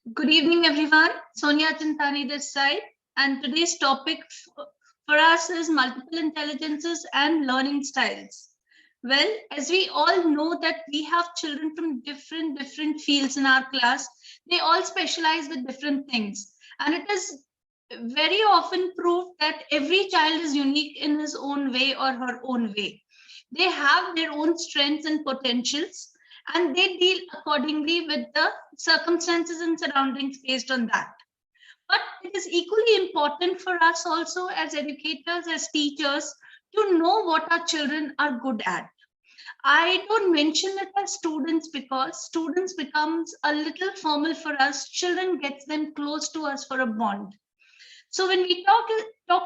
Good evening, everyone. Sonia Chintani this side, and today's topic for us is multiple intelligences and learning styles. Well, as we all know that we have children from different fields in our class, they all specialize with different things, and it is very often proved that every child is unique in his own way or her own way. They have their own strengths and potentials, and they deal accordingly with the circumstances and surroundings based on that. But it is equally important for us also as educators, as teachers, to know what our children are good at. I don't mention it as students because students becomes a little formal for us. Children gets them close to us for a bond. So when we talk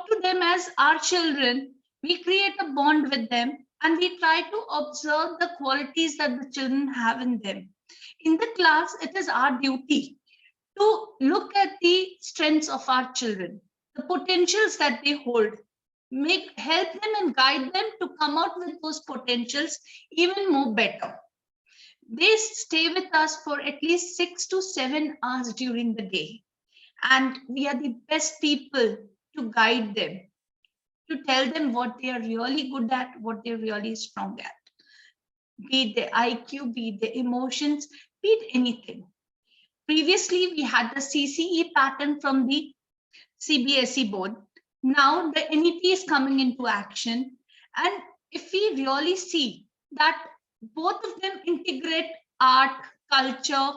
to them as our children, we create a bond with them and we try to observe the qualities that the children have in them. In the class, it is our duty to look at the strengths of our children, the potentials that they hold, help them and guide them to come out with those potentials even more better. They stay with us for at least 6 to 7 hours during the day, and we are the best people to guide them, to tell them what they are really good at, what they're really strong at, be it the IQ, be it the emotions, be it anything. Previously, we had the CCE pattern from the CBSE board. Now the NEP is coming into action. And if we really see that both of them integrate art, culture,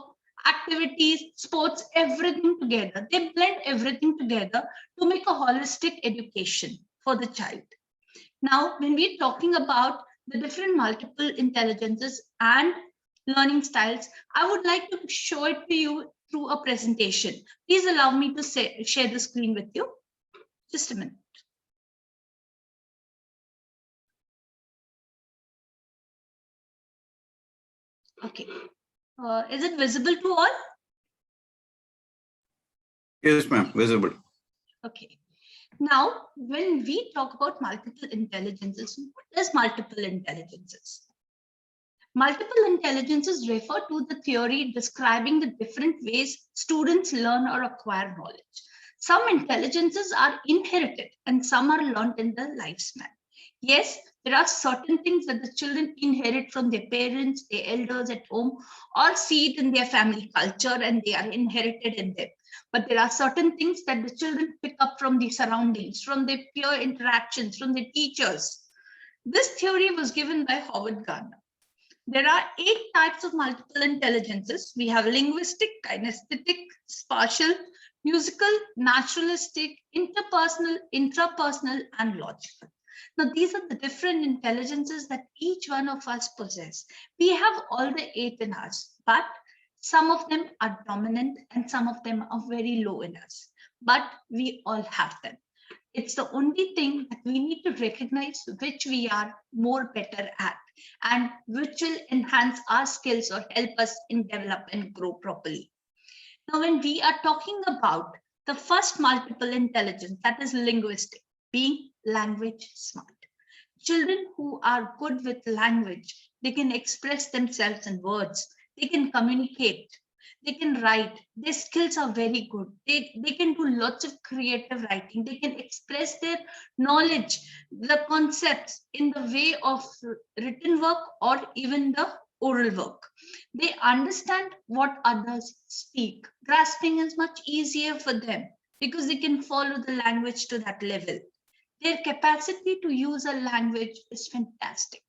activities, sports, everything together, they blend everything together to make a holistic education for the child. Now, when we're talking about the different multiple intelligences and learning styles, I would like to show it to you through a presentation. Please allow me to share the screen with you. Just a minute. Okay. Is it visible to all? Yes, ma'am, visible. Okay. Now, when we talk about multiple intelligences, what is multiple intelligences? Multiple intelligences refer to the theory describing the different ways students learn or acquire knowledge. Some intelligences are inherited and some are learned in the lifespan. Yes, there are certain things that the children inherit from their parents, their elders at home, or see it in their family culture and they are inherited in them. But there are certain things that the children pick up from the surroundings, from their peer interactions, from their teachers. This theory was given by Howard Gardner. There are 8 types of multiple intelligences. We have linguistic, kinesthetic, spatial, musical, naturalistic, interpersonal, intrapersonal, and logical. Now, these are the different intelligences that each one of us possess. We have all the 8 in us, but some of them are dominant and some of them are very low in us. But we all have them. It's the only thing that we need to recognize which we are more better at and which will enhance our skills or help us in develop and grow properly. Now, when we are talking about the first multiple intelligence, that is linguistic, being language smart. Children who are good with language, they can express themselves in words, they can communicate, they can write, their skills are very good. They can do lots of creative writing, they can express their knowledge, the concepts in the way of written work or even the oral work. They understand what others speak. Grasping is much easier for them because they can follow the language to that level. Their capacity to use a language is fantastic.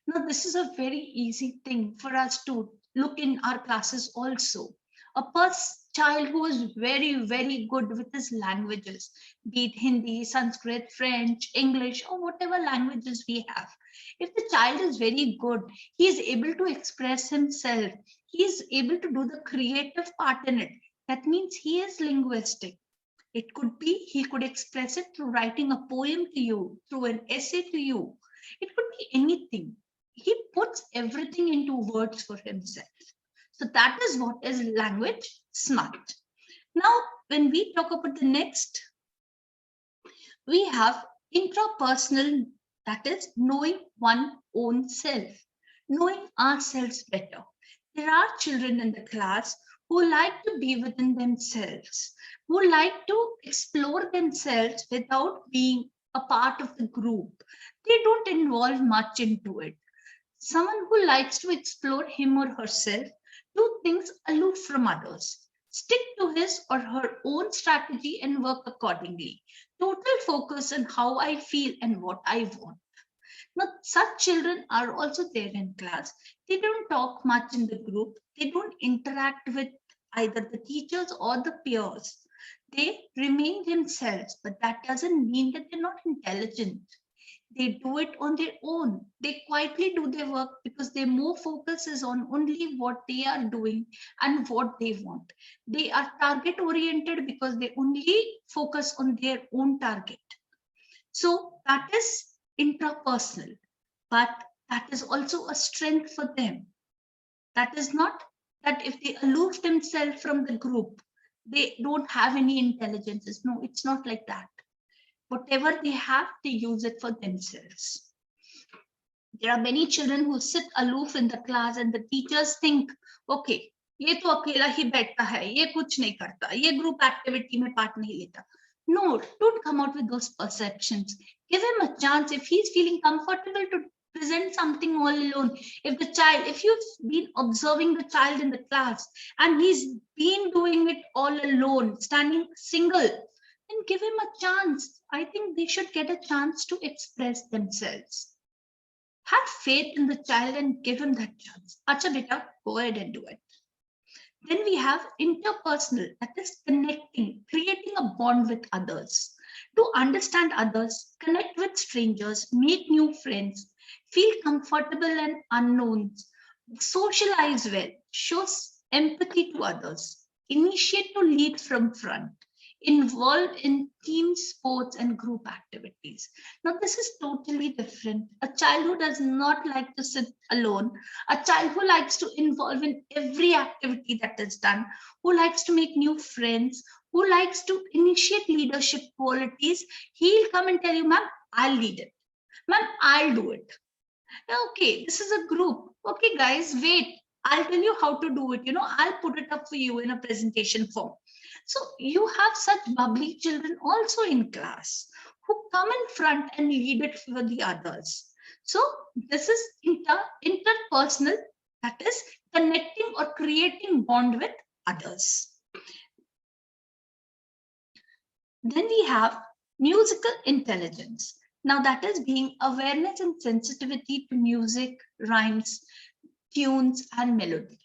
Now, this is a very easy thing for us to look in our classes also. A child who is very good with his languages, be it Hindi, Sanskrit, French, English, or whatever languages we have. If the child is very good, he is able to express himself. He is able to do the creative part in it. That means he is linguistic. It could be he could express it through writing a poem to you, through an essay to you. It could be anything. He puts everything into words for himself. So that is what is language smart. Now, when we talk about the next, we have intrapersonal, that is knowing one's own self, knowing ourselves better. There are children in the class who like to be within themselves, who like to explore themselves without being a part of the group. They don't involve much into it. Someone who likes to explore him or herself, do things aloof from others, stick to his or her own strategy and work accordingly. Total focus on how I feel and what I want. Now, such children are also there in class. They don't talk much in the group. They don't interact with either the teachers or the peers. They remain themselves, but that doesn't mean that they're not intelligent. They do it on their own. They quietly do their work because their more focus is on only what they are doing and what they want. They are target oriented because they only focus on their own target. So that is intrapersonal, but that is also a strength for them. That is not that if they aloof themselves from the group, they don't have any intelligences. No, it's not like that. Whatever they have, they use it for themselves. There are many children who sit aloof in the class and the teachers think, okay, ये तो अकेला ही बैठता है, ये कुछ नहीं करता, ये group activity में part नहीं लेता. No, don't come out with those perceptions. Give him a chance if he's feeling comfortable to present something all alone. If you've been observing the child in the class and he's been doing it all alone, standing single, then give him a chance. I think they should get a chance to express themselves. Have faith in the child and give him that chance. Acha beta, go ahead and do it. Then we have interpersonal, that is connecting, creating a bond with others. To understand others, connect with strangers, make new friends, feel comfortable and unknowns, socialize well, shows empathy to others, initiate to lead from front, involve in team sports and group activities. Now, this is totally different. A child who does not like to sit alone, a child who likes to involve in every activity that is done, who likes to make new friends, who likes to initiate leadership qualities, he'll come and tell you, ma'am, I'll lead it. Ma'am, I'll do it. Okay, this is a group. Okay, guys, wait. I'll tell you how to do it. I'll put it up for you in a presentation form. So you have such bubbly children also in class who come in front and lead it for the others. So this is interpersonal, that is connecting or creating bond with others. Then we have musical intelligence. Now that is being awareness and sensitivity to music, rhymes, tunes, and melody.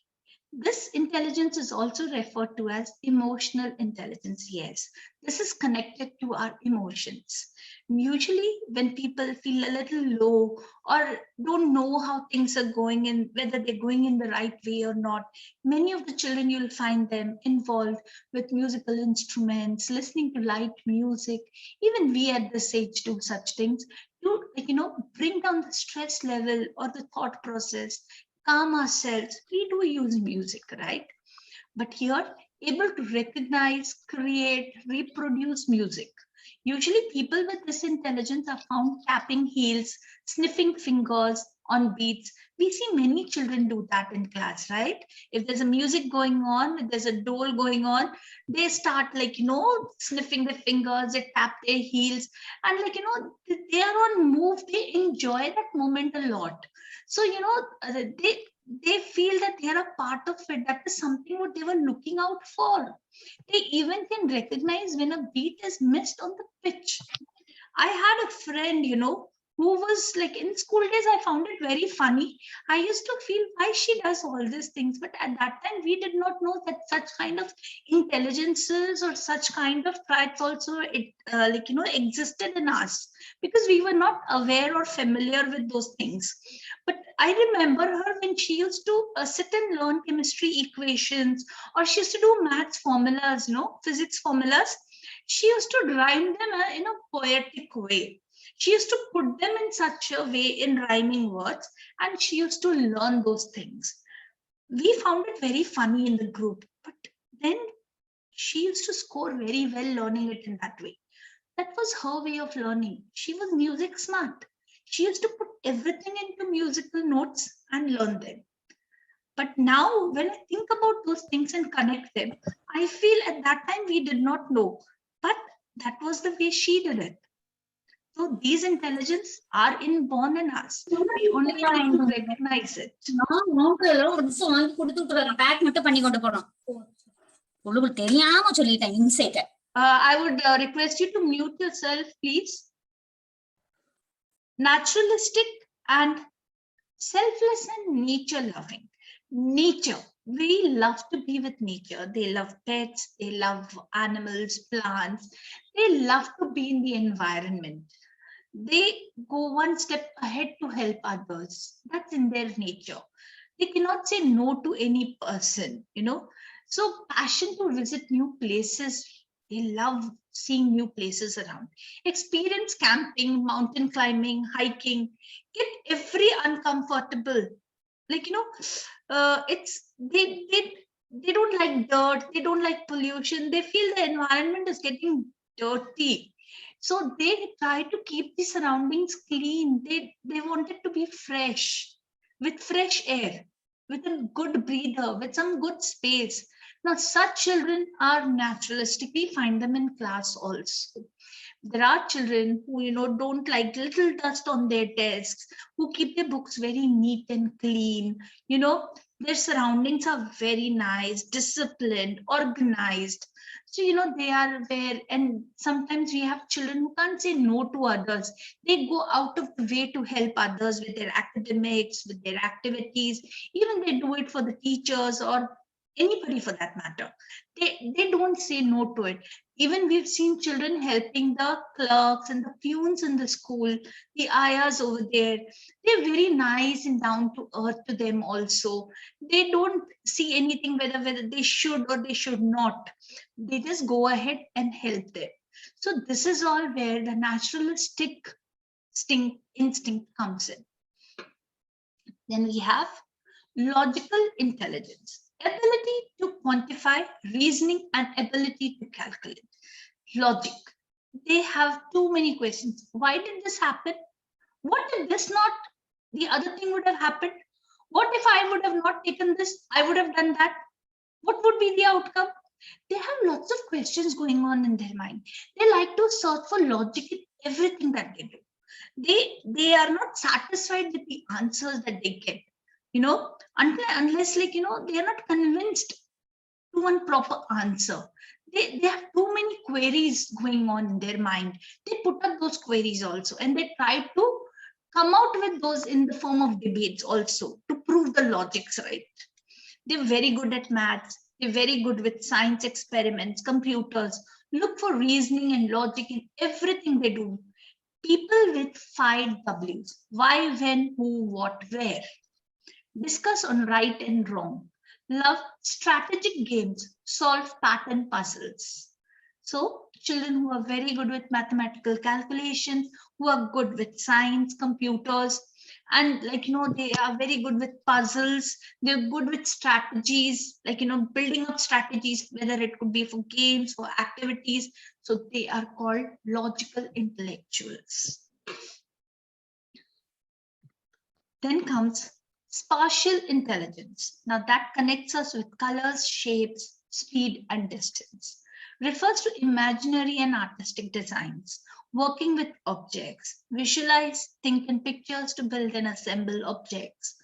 This intelligence is also referred to as emotional intelligence. Yes, this is connected to our emotions. Usually when people feel a little low or don't know how things are going and whether they're going in the right way or not, many of the children, you'll find them involved with musical instruments, listening to light music. Even we at this age do such things to, bring down the stress level or the thought process, calm ourselves. We do use music, right? But here, able to recognize, create, reproduce music. Usually people with this intelligence are found tapping heels, sniffing fingers on beats. We see many children do that in class, right? If there's a music going on, if there's a dole going on, they start sniffing their fingers, they tap their heels, and they are on move. They enjoy that moment a lot. So, they feel that they are a part of it. That is something what they were looking out for. They even can recognize when a beat is missed on the pitch. I had a friend, who was like in school days, I found it very funny. I used to feel why she does all these things. But at that time, we did not know that such kind of intelligences or such kind of traits also existed in us, because we were not aware or familiar with those things. But I remember her when she used to sit and learn chemistry equations, or she used to do maths formulas, physics formulas. She used to rhyme them in a poetic way. She used to put them in such a way in rhyming words, and she used to learn those things. We found it very funny in the group, but then she used to score very well learning it in that way. That was her way of learning. She was music smart. She used to put everything into musical notes and learn them. But now when I think about those things and connect them, I feel at that time we did not know, but that was the way she did it. So these intelligence are inborn in us. We only need to recognize it. நான் note எல்லாம் ஒரு புதுசு வாங்கி கொடுத்து back மட்டும் பண்ணி கொண்டு போனோம். உங்களுக்கு தெரியாம சொல்லிட்டேன் இன்சைட்ட. I would request you to mute yourself, please. Naturalistic and selfless and nature loving. Nature. We love to be with nature. They love pets. They love animals, plants. They love to be in the environment. They go one step ahead to help others. That's in their nature. They cannot say no to any person, you know. So passion to visit new places. They love seeing new places around. Experience camping, mountain climbing, hiking. Get every uncomfortable. Like, you know, it's they don't like dirt. They don't like pollution. They feel the environment is getting dirty. So they try to keep the surroundings clean. They want it to be fresh, with fresh air, with a good breather, with some good space. Now, such children are naturalistic. We find them in class also. There are children who, you know, don't like little dust on their desks, who keep their books very neat and clean. You know, their surroundings are very nice, disciplined, organized. So, you know, they are aware. And sometimes we have children who can't say no to others. They go out of the way to help others with their academics, with their activities. Even they do it for the teachers or anybody for that matter. They don't say no to it. Even we've seen children helping the clerks and the peons in the school, the ayahs over there. They're very nice and down to earth to them also. They don't see anything whether they should or they should not. They just go ahead and help them. So this is all where the naturalistic instinct comes in. Then we have logical intelligence. Ability to quantify, reasoning, and ability to calculate. Logic. They have too many questions. Why did this happen? What if this not? The other thing would have happened. What if I would have not taken this? I would have done that. What would be the outcome? They have lots of questions going on in their mind. They like to search for logic in everything that they do. They are not satisfied with the answers that they get. You know, unless, like, you know, they are not convinced to one proper answer. They have too many queries going on in their mind. They put up those queries also, and they try to come out with those in the form of debates also to prove the logics right. They're very good at maths. They're very good with science experiments, computers. Look for reasoning and logic in everything they do. People with 5 W's: why, when, who, what, where. Discuss on right and wrong. Love strategic games. Solve pattern puzzles. So children who are very good with mathematical calculations, who are good with science, computers, and, like, you know, they are very good with puzzles. They're good with strategies, like, you know, building up strategies, whether it could be for games, for activities. So they are called logical intellectuals. Then comes spatial intelligence. Now that connects us with colors, shapes, speed, and distance. Refers to imaginary and artistic designs, working with objects, visualize, think in pictures to build and assemble objects.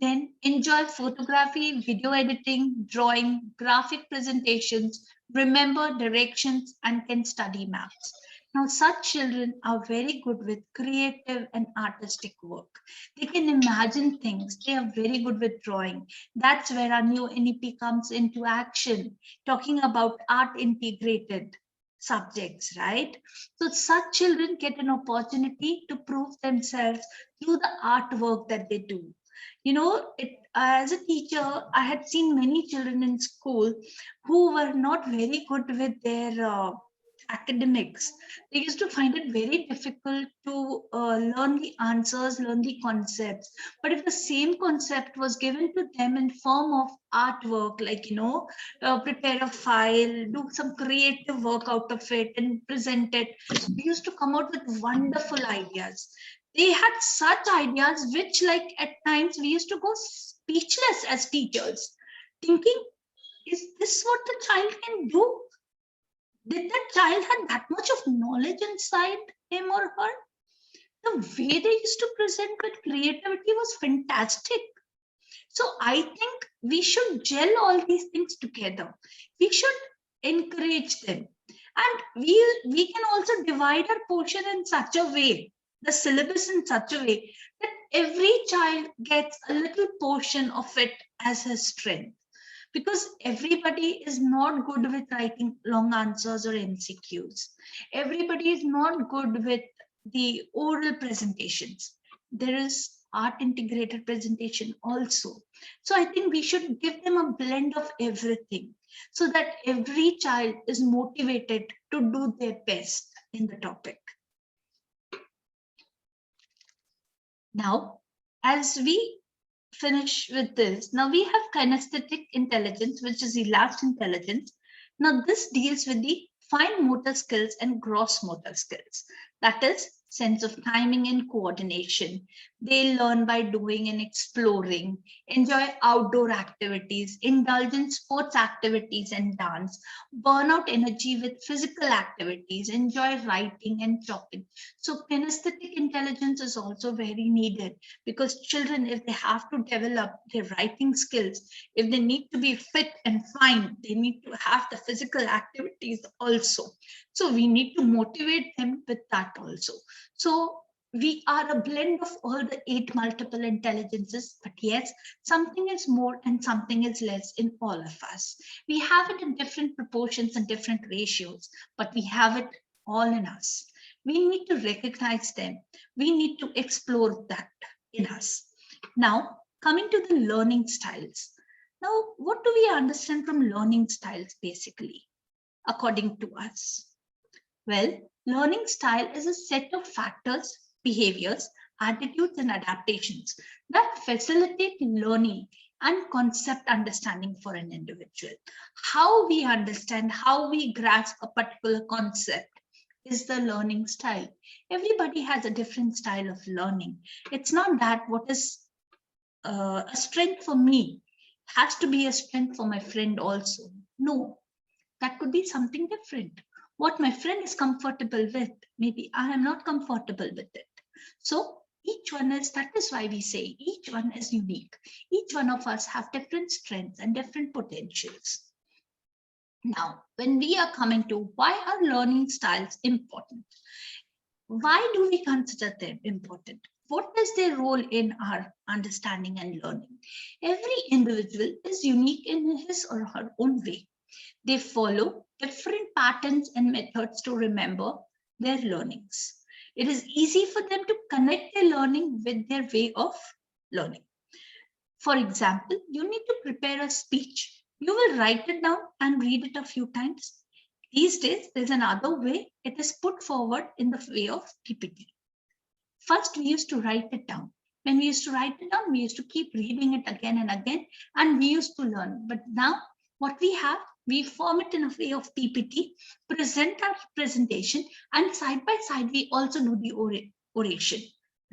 Then enjoy photography, video editing, drawing, graphic presentations, remember directions, and can study maths. Now, such children are very good with creative and artistic work. They can imagine things. They are very good with drawing. That's where our new NEP comes into action, talking about art integrated subjects, right? So such children get an opportunity to prove themselves through the artwork that they do. You know, as a teacher, I had seen many children in school who were not very good with their academics. They used to find it very difficult to learn the answers, learn the concepts. But if the same concept was given to them in form of artwork, like, you know, prepare a file, do some creative work out of it and present it, they used to come out with wonderful ideas. They had such ideas which, like, at times we used to go speechless as teachers, thinking, is this what the child can do? Did that child have that much of knowledge inside him or her? The way they used to present with creativity was fantastic. So I think we should gel all these things together. We should encourage them. And we can also divide our portion in such a way, the syllabus in such a way, that every child gets a little portion of it as his strength. Because everybody is not good with writing long answers or MCQs. Everybody is not good with the oral presentations. There is art integrated presentation also. So I think we should give them a blend of everything so that every child is motivated to do their best in the topic. Now, as we finish with this, now we have kinesthetic intelligence, which is the last intelligence. Now this deals with the fine motor skills and gross motor skills. That is sense of timing and coordination. They learn by doing and exploring, enjoy outdoor activities, indulge in sports activities and dance, burn out energy with physical activities, enjoy writing and talking. So kinesthetic intelligence is also very needed, because children, if they have to develop their writing skills, if they need to be fit and fine, they need to have the physical activities also. So we need to motivate them with that also. So we are a blend of all the 8 multiple intelligences, but yes, something is more and something is less in all of us. We have it in different proportions and different ratios, but we have it all in us. We need to recognize them. We need to explore that in us. Now, coming to the learning styles. Now, what do we understand from learning styles basically, according to us? Well, learning style is a set of factors, behaviors, attitudes, and adaptations that facilitate learning and concept understanding for an individual. How we understand, how we grasp a particular concept is the learning style. Everybody has a different style of learning. It's not that what is a strength for me has to be a strength for my friend also. No, that could be something different. What my friend is comfortable with, maybe I am not comfortable with it. So each one is, that is why we say each one is unique. Each one of us have different strengths and different potentials. Now, when we are coming to why are learning styles important? Why do we consider them important? What is their role in our understanding and learning? Every individual is unique in his or her own way. They follow different patterns and methods to remember their learnings. It is easy for them to connect their learning with their way of learning. For example, you need to prepare a speech. You will write it down and read it a few times. These days, there's another way. It is put forward in the way of PPT. First, we used to write it down. When we used to write it down, we used to keep reading it again and again, and we used to learn. But now, what we have, we form it in a way of PPT, present our presentation, and side by side, we also do the oration,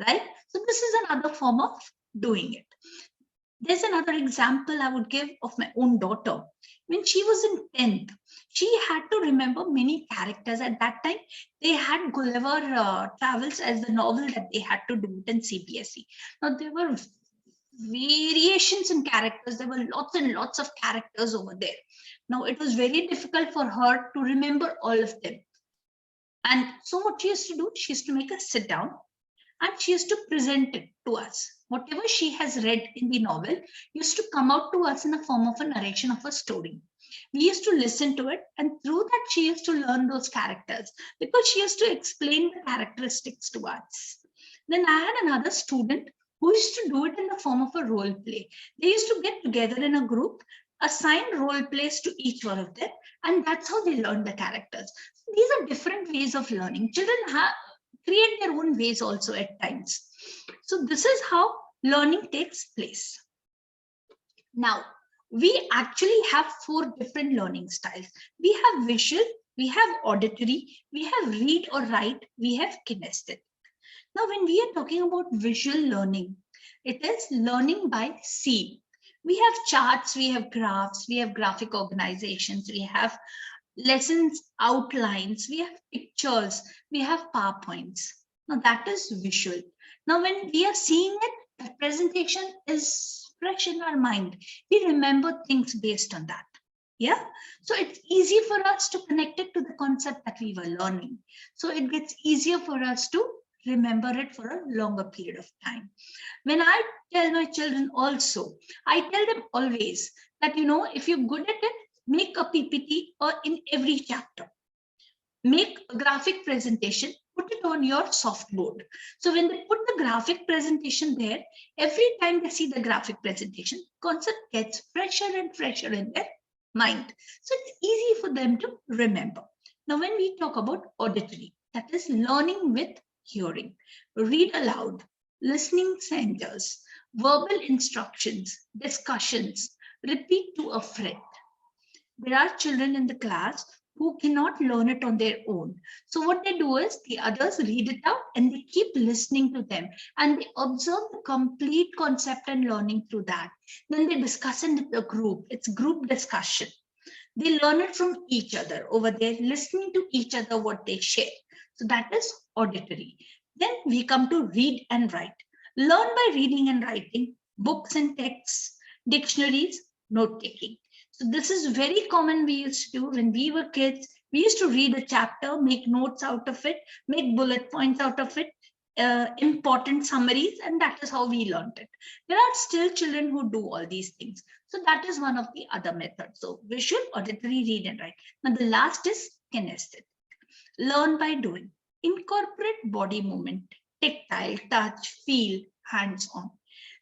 right? So this is another form of doing it. There's another example I would give of my own daughter. When she was in 10th, she had to remember many characters. At that time, they had Gulliver Travels as the novel that they had to do in CBSE. Now, there were variations in characters. There were lots and lots of characters over there. Now, it was very difficult for her to remember all of them. And so what she used to do, she used to make us sit down and she used to present it to us. Whatever she has read in the novel used to come out to us in the form of a narration of a story. We used to listen to it, and through that she used to learn those characters because she used to explain the characteristics to us. Then I had another student who used to do it in the form of a role play. They used to get together in a group, assign role plays to each one of them, and that's how they learn the characters. So these are different ways of learning. Children create their own ways also at times. So this is how learning takes place. Now, we actually have 4 different learning styles. We have visual, we have auditory, we have read or write, we have kinesthetic. Now, when we are talking about visual learning, it is learning by seeing. We have charts, we have graphs, we have graphic organizations, we have lessons outlines, we have pictures, we have PowerPoints. Now that is visual. Now when we are seeing it, the presentation is fresh in our mind. We remember things based on that. Yeah, so it's easy for us to connect it to the concept that we were learning. So it gets easier for us to remember it for a longer period of time. When I tell my children also, I tell them always that, if you're good at it, make a PPT or in every chapter. Make a graphic presentation, put it on your softboard. So when they put the graphic presentation there, every time they see the graphic presentation, concept gets fresher and fresher in their mind. So it's easy for them to remember. Now, when we talk about auditory, that is learning with hearing, read aloud, listening centers, verbal instructions, discussions, repeat to a friend. There are children in the class who cannot learn it on their own. So what they do is the others read it out and they keep listening to them and they observe the complete concept and learning through that. Then they discuss in the group. It's group discussion. They learn it from each other over there, listening to each other what they share. So that is auditory. Then we come to read and write. Learn by reading and writing, books and texts, dictionaries, note taking. So this is very common we used to do when we were kids. We used to read a chapter, make notes out of it, make bullet points out of it, important summaries, and that is how we learned it. There are still children who do all these things. So that is one of the other methods. So visual, auditory, read and write. Now the last is kinesthetic. Learn by doing. Incorporate body movement, tactile, touch, feel, hands-on.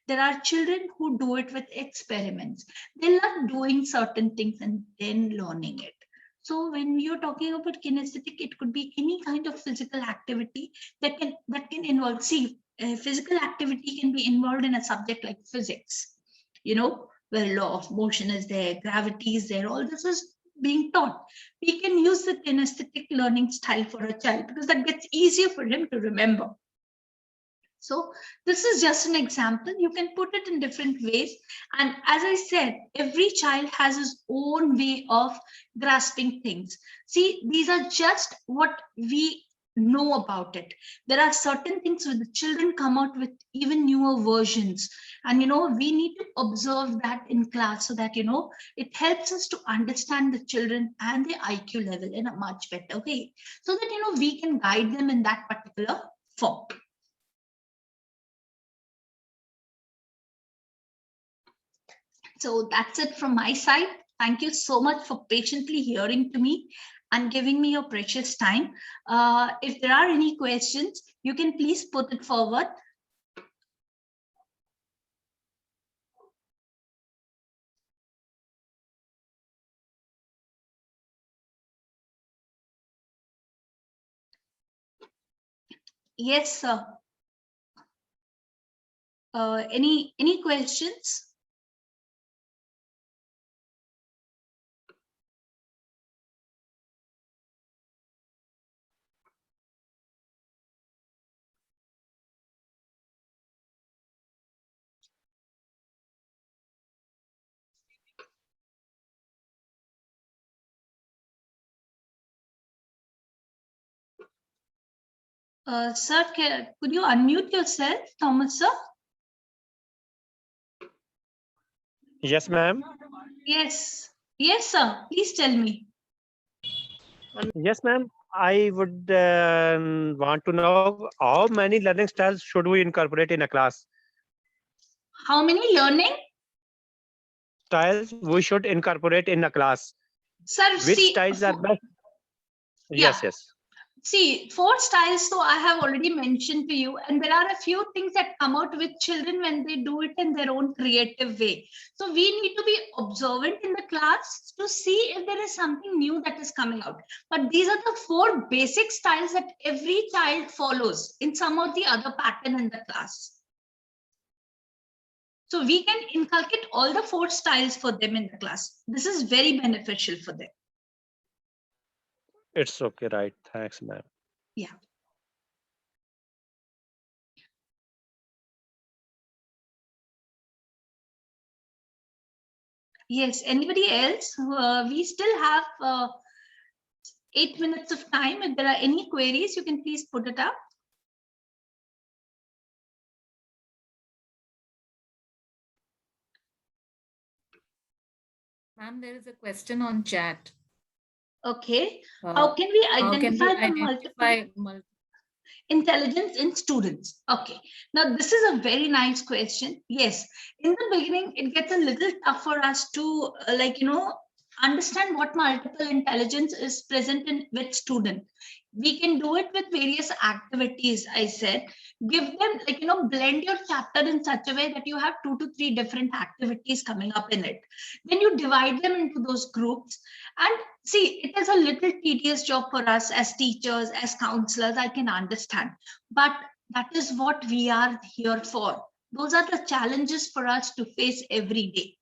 There are children who do it with experiments. They love doing certain things and then learning it. So when you're talking about kinesthetic, it could be any kind of physical activity that can involve. See, physical activity can be involved in a subject like physics. Where law of motion is there, gravity is there. All this is being taught. We can use the kinesthetic learning style for a child because that gets easier for him to remember. So this is just an example. You can put it in different ways. And as I said, every child has his own way of grasping things. See, these are just what we know about it. There are certain things where the children come out with even newer versions. And, we need to observe that in class so that, it helps us to understand the children and their IQ level in a much better way. So that, we can guide them in that particular form. So that's it from my side. Thank you so much for patiently hearing to me and giving me your precious time. If there are any questions, you can please put it forward. Yes, sir. Any questions? Sir, could you unmute yourself, Thomas, sir? Yes, ma'am. Yes. Yes, sir. Please tell me. Yes, ma'am. I would want to know how many learning styles should we incorporate in a class? How many learning Styles we should incorporate in a class. Sir, Which see, styles are best? yeah. Yes. See, 4 styles, so I have already mentioned to you, and there are a few things that come out with children when they do it in their own creative way. So we need to be observant in the class to see if there is something new that is coming out. But these are the 4 basic styles that every child follows in some or the other pattern in the class. So we can inculcate all the 4 styles for them in the class. This is very beneficial for them. It's okay, right? Thanks, ma'am. Yeah. Yes, anybody else? We still have 8 minutes of time. If there are any queries, you can please put it up. Ma'am, there is a question on chat. Okay. How can we How can we identify the multiple identify intelligence in students? Okay. Now, this is a very nice question. Yes. In the beginning, it gets a little tough for us to understand what multiple intelligence is present in which student. We can do it with various activities. I said, give them blend your chapter in such a way that you have 2 to 3 different activities coming up in it. Then you divide them into those groups, and see, it is a little tedious job for us as teachers, as counselors, I can understand, but that is what we are here for. Those are the challenges for us to face every day.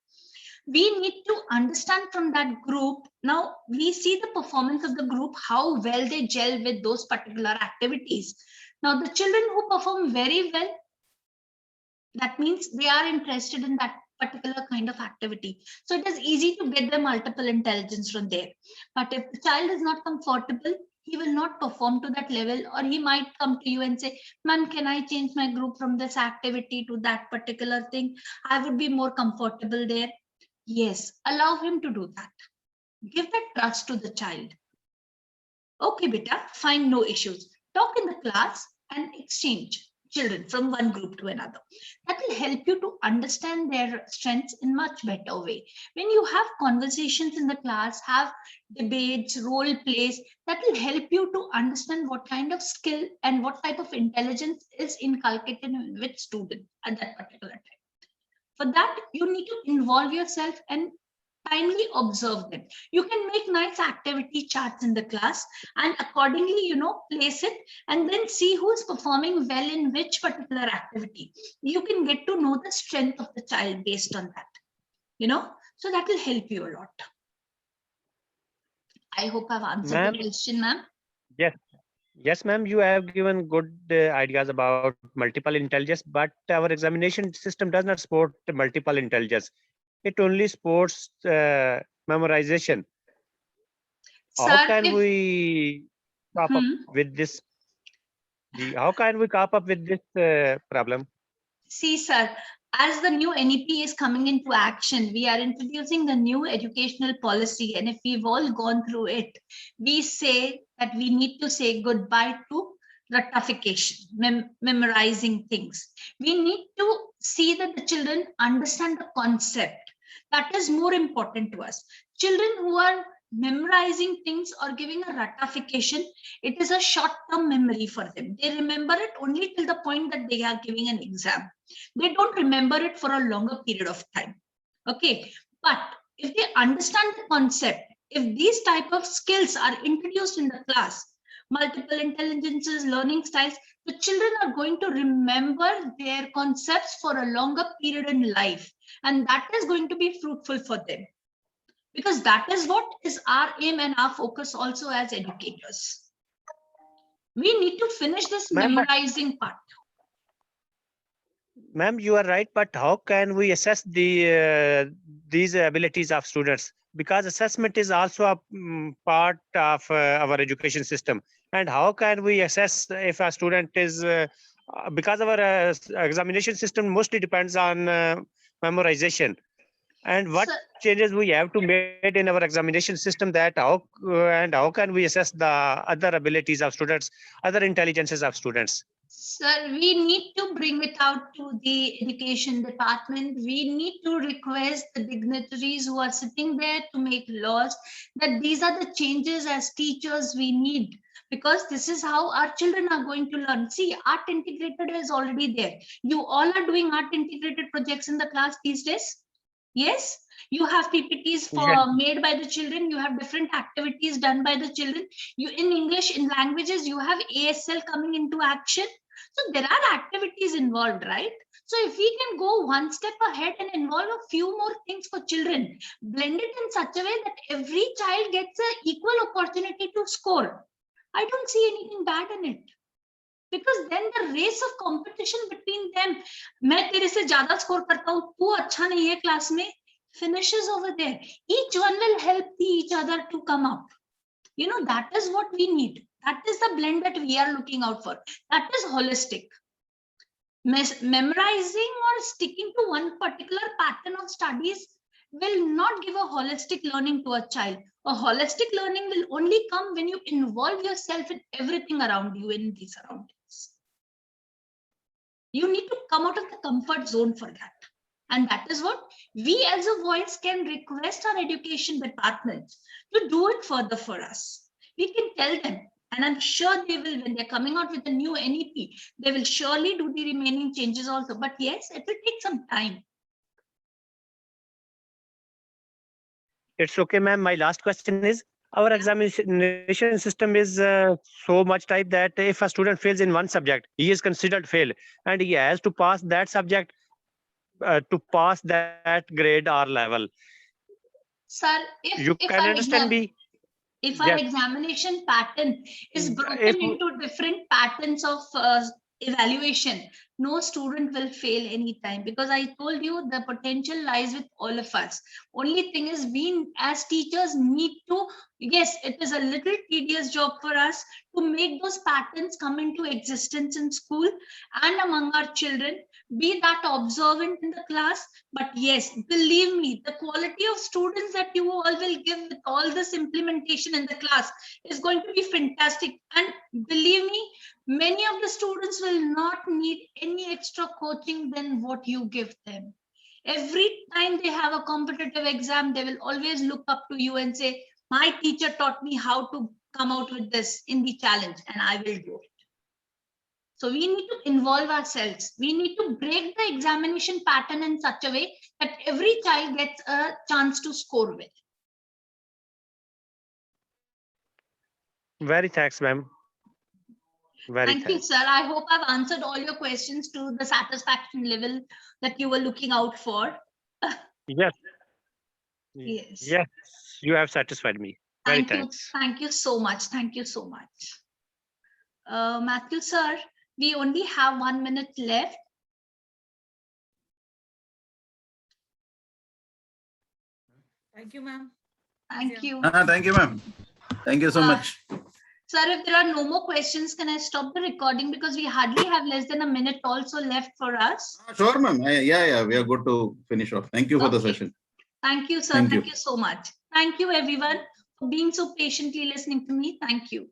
We need to understand from that group. Now we see the performance of the group, how well they gel with those particular activities. Now the children who perform very well, that means they are interested in that particular kind of activity. So it is easy to get the multiple intelligence from there. But if the child is not comfortable, he will not perform to that level, or he might come to you and say, ma'am, can I change my group from this activity to that particular thing? I would be more comfortable there. Yes, allow him to do that. Give that trust to the child. Okay, beta, fine, no issues. Talk in the class and exchange children from one group to another. That will help you to understand their strengths in much better way. When you have conversations in the class, have debates, role plays, that will help you to understand what kind of skill and what type of intelligence is inculcated in which student at that particular time. For that, you need to involve yourself and kindly observe them. You can make nice activity charts in the class and accordingly, place it and then see who's performing well in which particular activity. You can get to know the strength of the child based on that, so that will help you a lot. I hope I've answered the question, ma'am. Yes. Yes, ma'am, you have given good ideas about multiple intelligence, but our examination system does not support multiple intelligence. It only supports memorization. How Sir, can we cope up Hmm. with this? How can we cope up with this problem? See, sir, as the new NEP is coming into action, we are introducing the new educational policy. And if we've all gone through it, we say that we need to say goodbye to ratification, memorizing things. We need to see that the children understand the concept. That is more important to us. Children who are memorizing things or giving a ratification, it is a short-term memory for them. They remember it only till the point that they are giving an exam. They don't remember it for a longer period of time. Okay, but if they understand the concept, if these type of skills are introduced in the class, multiple intelligences, learning styles, the children are going to remember their concepts for a longer period in life, and that is going to be fruitful for them, because that is what is our aim and our focus also as educators. We need to finish this memorizing part. Ma'am, you are right, but how can we assess these abilities of students? Because assessment is also a part of our education system. And how can we assess if a student is, because our examination system mostly depends on memorization. And what changes we have to make in our examination system, that how can we assess the other abilities of students, other intelligences of students? Sir, we need to bring it out to the education department. We need to request the dignitaries who are sitting there to make laws that these are the changes as teachers we need, because this is how our children are going to learn. See, art integrated is already there. You all are doing art integrated projects in the class these days. Yes, you have PPTs made by the children. You have different activities done by the children. You in English, in languages, you have ASL coming into action. So there are activities involved, right? So if we can go one step ahead and involve a few more things for children, blend it in such a way that every child gets an equal opportunity to score, I don't see anything bad in it. Because then the race of competition between them, मैं तेरे से ज्यादा score करता हूँ, तू अच्छा नहीं है क्लास में, finishes over there. Each one will help each other to come up. You know, that is what we need. That is the blend that we are looking out for. That is holistic. Memorizing or sticking to one particular pattern of studies will not give a holistic learning to a child. A holistic learning will only come when you involve yourself in everything around you in these surroundings. You need to come out of the comfort zone for that. And that is what we as a voice can request our education departments to do it further for us. We can tell them, and I'm sure they will, when they're coming out with a new NEP, they will surely do the remaining changes also. But yes, it will take some time. It's okay, ma'am. My last question is, our examination system is so much type that if a student fails in one subject, he is considered fail, and he has to pass that subject to pass that grade or level. Sir, You if can our understand me? if our Yes. examination pattern is broken If- into different patterns of evaluation, no student will fail anytime, because I told you the potential lies with all of us. Only thing is, we as teachers need to, yes, it is a little tedious job for us to make those patterns come into existence in school and among our children. Be that observant in the class, but yes, believe me, the quality of students that you all will give with all this implementation in the class is going to be fantastic. And believe me, many of the students will not need any extra coaching than what you give them. Every time they have a competitive exam, they will always look up to you and say, my teacher taught me how to come out with this in the challenge, and I will do it. So we need to involve ourselves. We need to break the examination pattern in such a way that every child gets a chance to score well. Very thanks, ma'am. Very Thank you, thanks. sir. I hope I've answered all your questions to the satisfaction level that you were looking out for. Yes. Yes. Yes, you have satisfied me. Very Thank you. thanks. Thank you so much. Thank you so much. Matthew, sir, we only have 1 minute left. Thank you, ma'am. Thank you. Thank you, ma'am. Thank you so much. Sir, if there are no more questions, can I stop the recording, because we hardly have less than a minute also left for us. Sure, ma'am. Yeah, we are good to finish off. Thank you for the Okay. session. Thank you, sir. Thank Thank you. you so much. Thank you, everyone, for being so patiently listening to me. Thank you.